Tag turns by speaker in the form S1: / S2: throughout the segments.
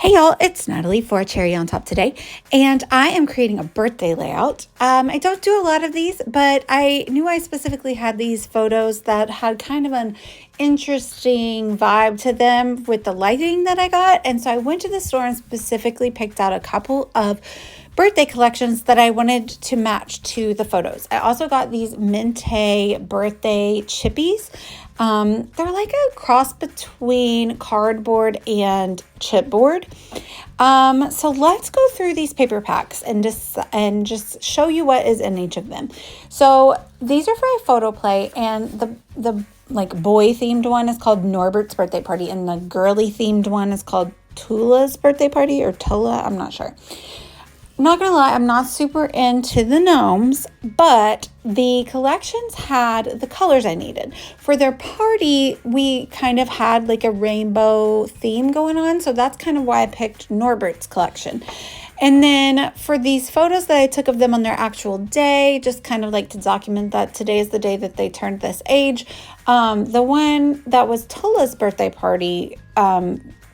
S1: Hey y'all, it's Natalie for Cherry on Top today, and I am creating a birthday layout. I don't do a lot of these, but I knew I specifically had these photos that had kind of an interesting vibe to them with the lighting that I got, and so I went to the store and specifically picked out a couple of birthday collections that I wanted to match to the photos. I also got these Mente birthday chippies. They're like a cross between cardboard and chipboard. So let's go through these paper packs and just show you what is in each of them. So these are for a photo play, and the like boy themed one is called Norbert's birthday party, and the girly themed one is called Tula's birthday party, or Tula, I'm not sure. I'm not gonna lie, I'm not super into the gnomes, but the collections had the colors I needed. For their party, we kind of had like a rainbow theme going on, so that's kind of why I picked Norbert's collection. And then for these photos that I took of them on their actual day, just kind of like to document that today is the day that they turned this age, the one that was Tula's birthday party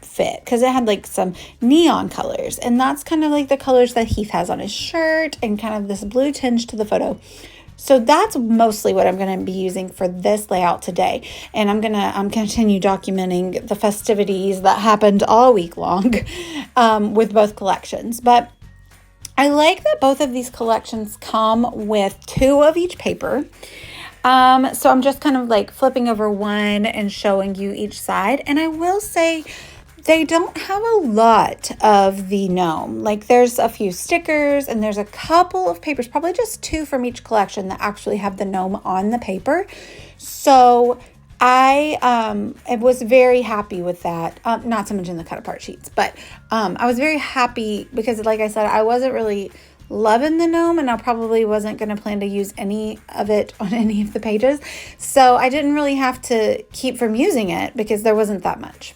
S1: fit because it had like some neon colors, and that's kind of like the colors that Heath has on his shirt and kind of this blue tinge to the photo. So that's mostly what I'm going to be using for this layout today, and I'm going to continue documenting the festivities that happened all week long with both collections. But I like that both of these collections come with 2 of each paper. So I'm just kind of like flipping over one and showing you each side, and I will say they don't have a lot of the gnome. Like there's a few stickers and there's a couple of papers, probably just 2 from each collection that actually have the gnome on the paper. So I was very happy with that. Not to mention the cut apart sheets, but I was very happy because like I said, I wasn't really loving the gnome, and I probably wasn't going to plan to use any of it on any of the pages. So I didn't really have to keep from using it because there wasn't that much.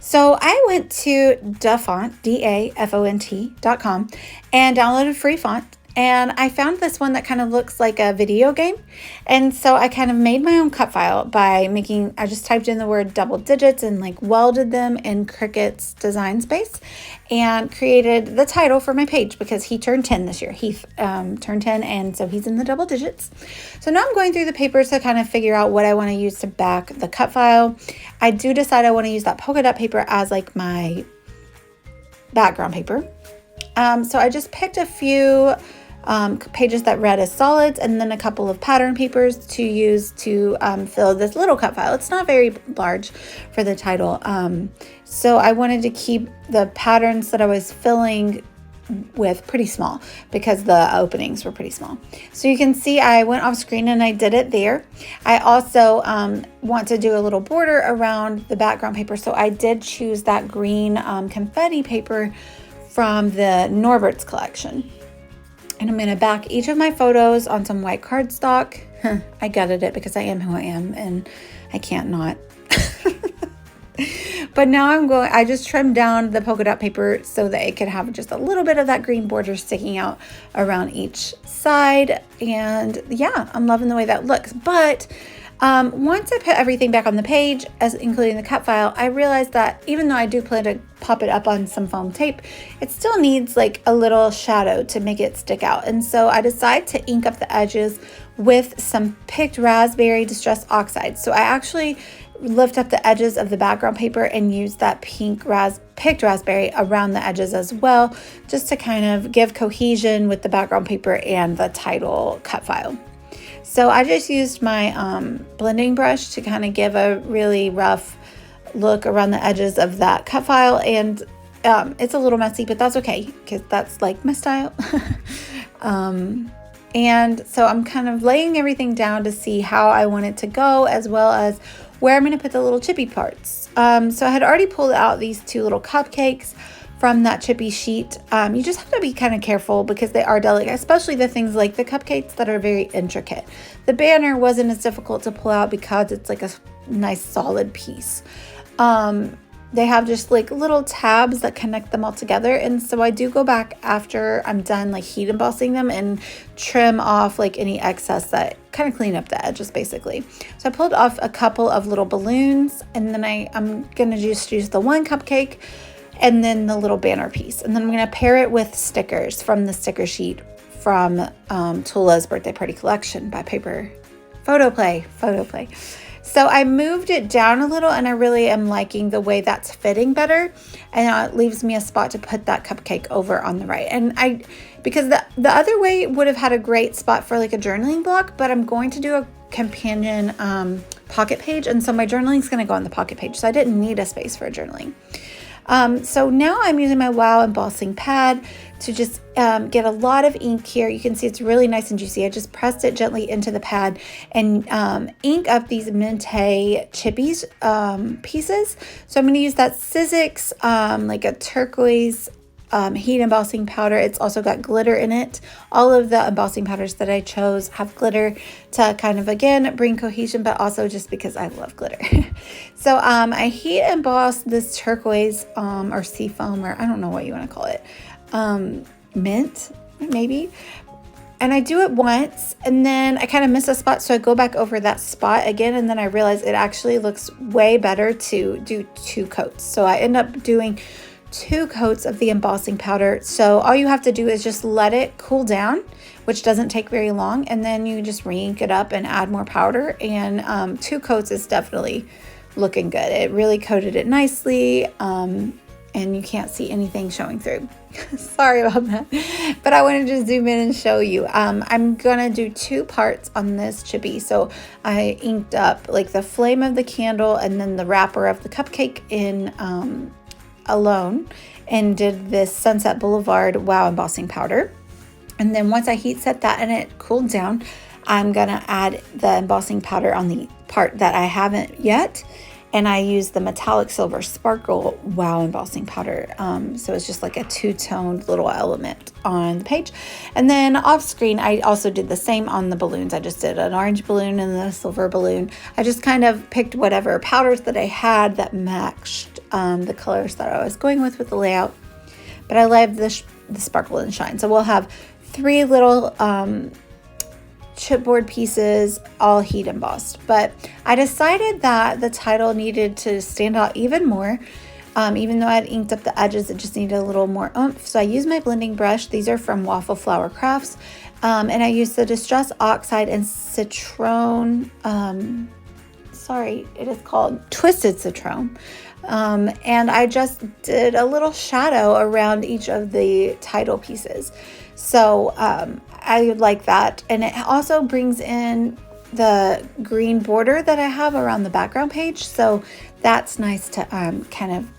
S1: So I went to Dafont, DAFONT.com, and downloaded a free font. And I found this one that kind of looks like a video game. And so I kind of made my own cut file by I just typed in the word double digits and like welded them in Cricut's design space and created the title for my page because he turned 10 this year. He turned 10, and so he's in the double digits. So now I'm going through the papers to kind of figure out what I want to use to back the cut file. I do decide I want to use that polka dot paper as like my background paper. So I just picked a few pages that read as solids, and then a couple of pattern papers to use to fill this little cut file. It's not very large for the title, so I wanted to keep the patterns that I was filling with pretty small because the openings were pretty small. So you can see I went off screen and I did it there. I also want to do a little border around the background paper, so I did choose that green confetti paper from the Norbert's collection. And I'm going to back each of my photos on some white cardstock. I gutted it because I am who I am and I can't not. But now I just trimmed down the polka dot paper so that it could have just a little bit of that green border sticking out around each side. And yeah, I'm loving the way that looks. But once I put everything back on the page, including the cut file, I realized that even though I do plan to pop it up on some foam tape, it still needs like a little shadow to make it stick out. And so I decided to ink up the edges with some picked raspberry distress oxide. So I actually lift up the edges of the background paper and use that picked raspberry around the edges as well, just to kind of give cohesion with the background paper and the title cut file. So I just used my blending brush to kind of give a really rough look around the edges of that cut file, and it's a little messy, but that's okay because that's like my style. And so I'm kind of laying everything down to see how I want it to go, as well as where I'm going to put the little chippy parts. So I had already pulled out these 2 little cupcakes from that chippy sheet. You just have to be kind of careful because they are delicate, especially the things like the cupcakes that are very intricate. The banner wasn't as difficult to pull out because it's like a nice solid piece. They have just like little tabs that connect them all together, and so I do go back after I'm done like heat embossing them and trim off like any excess, that kind of clean up the edges basically. So I pulled off a couple of little balloons, and then I'm gonna just use the one cupcake and then the little banner piece. And then I'm going to pair it with stickers from the sticker sheet from Tula's Birthday Party Collection by Paper Photo Play. So I moved it down a little, and I really am liking the way that's fitting better. And now it leaves me a spot to put that cupcake over on the right. And because the other way would have had a great spot for like a journaling block, but I'm going to do a companion pocket page. And so my journaling is going to go on the pocket page. So I didn't need a space for journaling. So now I'm using my Wow embossing pad to just get a lot of ink here. You can see it's really nice and juicy. I just pressed it gently into the pad and ink up these Mente chippies pieces. So I'm going to use that Sizzix, like a turquoise heat embossing powder. It's also got glitter in it. All of the embossing powders that I chose have glitter to kind of, again, bring cohesion, but also just because I love glitter. So I heat embossed this turquoise or sea foam, or I don't know what you want to call it, mint maybe. And I do it once, and then I kind of miss a spot, so I go back over that spot again, and then I realize it actually looks way better to do 2 coats. So I end up doing 2 coats of the embossing powder. So all you have to do is just let it cool down, which doesn't take very long, and then you just re-ink it up and add more powder. And 2 coats is definitely looking good. It really coated it nicely, and you can't see anything showing through. Sorry about that, but I wanted to zoom in and show you. I'm gonna do 2 parts on this chippy. So I inked up like the flame of the candle and then the wrapper of the cupcake in alone, and did this Sunset Boulevard Wow embossing powder. And then once I heat set that and it cooled down, I'm gonna add the embossing powder on the part that I haven't yet. And I use the metallic silver sparkle Wow embossing powder. So it's just like a 2-toned little element on the page. And then off screen, I also did the same on the balloons. I just did an orange balloon and a silver balloon. I just kind of picked whatever powders that I had that matched the colors that I was going with the layout. But I love the sparkle and shine. So we'll have 3 little chipboard pieces, all heat embossed. But I decided that the title needed to stand out even more. Even though I had inked up the edges, it just needed a little more oomph. So I used my blending brush. These are from Waffle Flower Crafts. And I used the Distress Oxide and Citron. It is called Twisted Citron. And I just did a little shadow around each of the title pieces. So I like that. And it also brings in the green border that I have around the background page. So that's nice to kind of,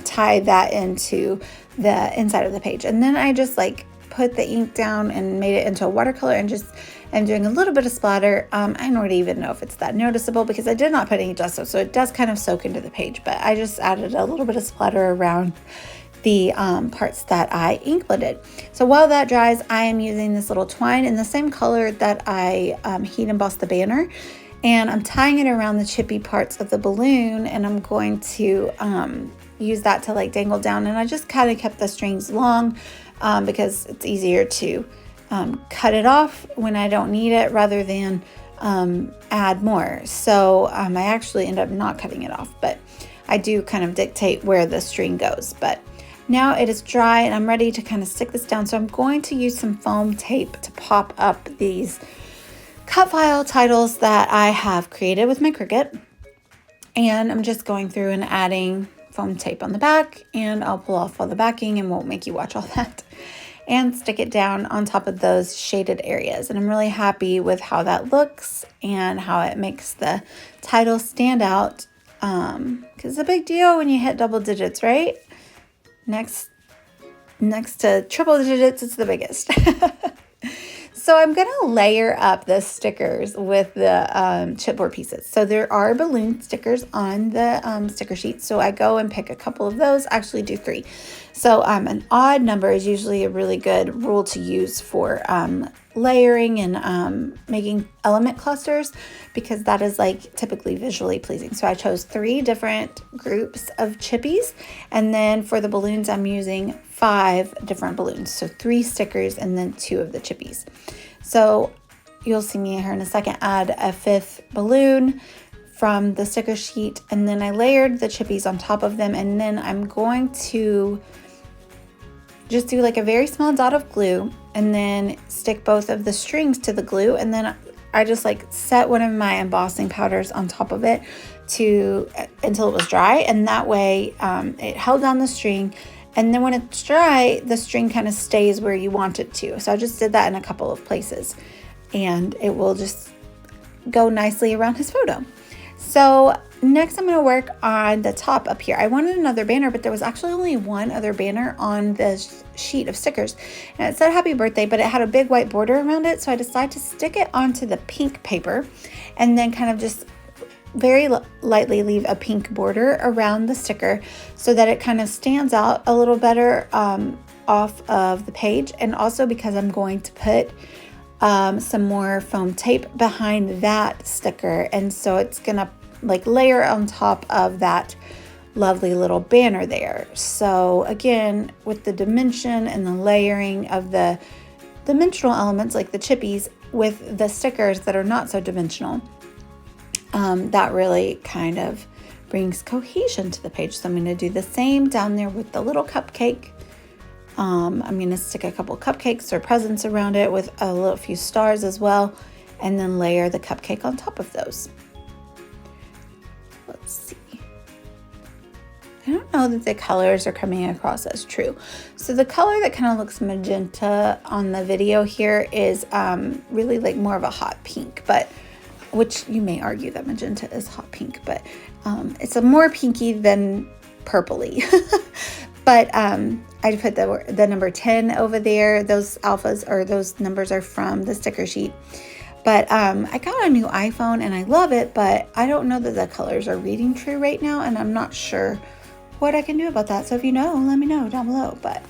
S1: tie that into the inside of the page. And then I just like put the ink down and made it into a watercolor, and just I'm doing a little bit of splatter. I don't even know if it's that noticeable because I did not put any gesso, so it does kind of soak into the page, but I just added a little bit of splatter around the parts that I ink blended. So while that dries, I am using this little twine in the same color that I heat embossed the banner, and I'm tying it around the chippy parts of the balloon, and I'm going to use that to like dangle down. And I just kind of kept the strings long because it's easier to cut it off when I don't need it rather than add more. So I actually end up not cutting it off, but I do kind of dictate where the string goes. But now it is dry and I'm ready to kind of stick this down. So I'm going to use some foam tape to pop up these cut file titles that I have created with my Cricut. And I'm just going through and adding foam tape on the back, and I'll pull off all the backing and won't make you watch all that, and stick it down on top of those shaded areas. And I'm really happy with how that looks and how it makes the title stand out, because it's a big deal when you hit double digits, right? Next to triple digits, it's the biggest. So I'm going to layer up the stickers with the chipboard pieces. So there are balloon stickers on the sticker sheet. So I go and pick a couple of those, actually do 3. So an odd number is usually a really good rule to use for layering and making element clusters, because that is like typically visually pleasing. So I chose 3 different groups of chippies, and then for the balloons I'm using 5 different balloons. So 3 stickers and then 2 of the chippies. So you'll see me here in a second add a 5th balloon from the sticker sheet, and then I layered the chippies on top of them, and then I'm going to just do like a very small dot of glue and then stick both of the strings to the glue, and then I just like set one of my embossing powders on top of it until it was dry, and that way it held down the string, and then when it's dry the string kind of stays where you want it to. So I just did that in a couple of places, and it will just go nicely around his photo. So next I'm going to work on the top up here. I wanted another banner, but there was actually only one other banner on this sheet of stickers, and it said happy birthday, but it had a big white border around it. So I decided to stick it onto the pink paper and then kind of just very lightly leave a pink border around the sticker so that it kind of stands out a little better off of the page. And also because I'm going to put some more foam tape behind that sticker, and so it's gonna like layer on top of that lovely little banner there. So again, with the dimension and the layering of the dimensional elements like the chippies with the stickers that are not so dimensional, that really kind of brings cohesion to the page. So I'm going to do the same down there with the little cupcake. I'm going to stick a couple cupcakes or presents around it with a few stars as well, and then layer the cupcake on top of those. Let's see. I don't know that the colors are coming across as true. So the color that kind of looks magenta on the video here is really like more of a hot pink, but which you may argue that magenta is hot pink, but it's a more pinky than purpley. But I put the number 10 over there. Those alphas or those numbers are from the sticker sheet. But I got a new iPhone and I love it, but I don't know that the colors are reading true right now, and I'm not sure what I can do about that. So if you know, let me know down below. But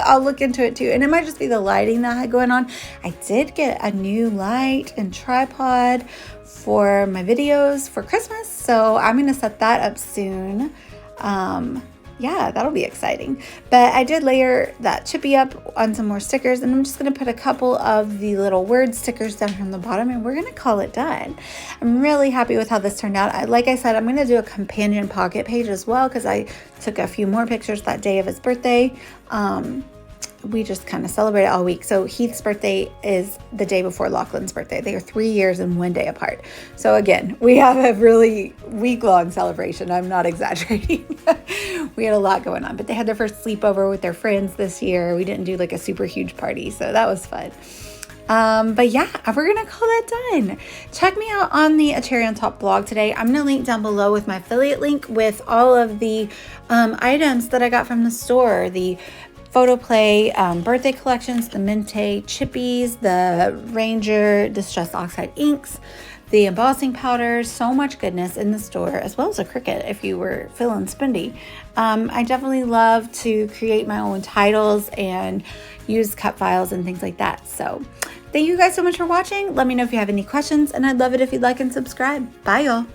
S1: I'll look into it too. And it might just be the lighting that I had going on. I did get a new light and tripod for my videos for Christmas, so I'm going to set that up soon. Yeah, that'll be exciting. But I did layer that chippy up on some more stickers, and I'm just going to put a couple of the little word stickers down here on the bottom, and we're going to call it done. I'm really happy with how this turned out. Like I said, I'm going to do a companion pocket page as well, because I took a few more pictures that day of his birthday. We just kind of celebrated all week. So Heath's birthday is the day before Lachlan's birthday. They are 3 years and 1 day apart. So again, we have a really week-long celebration. I'm not exaggerating. We had a lot going on, but they had their first sleepover with their friends this year. We didn't do like a super huge party, so that was fun. But yeah, we're gonna call that done. Check me out on the A Cherry on Top blog today. I'm gonna link down below with my affiliate link with all of the items that I got from the store. The Photo Play birthday collections, the Mente chippies, the Ranger Distress Oxide inks, the embossing powders, so much goodness in the store, as well as a Cricut if you were feeling spendy. I definitely love to create my own titles and use cut files and things like that. So thank you guys so much for watching. Let me know if you have any questions, and I'd love it if you'd like and subscribe. Bye y'all.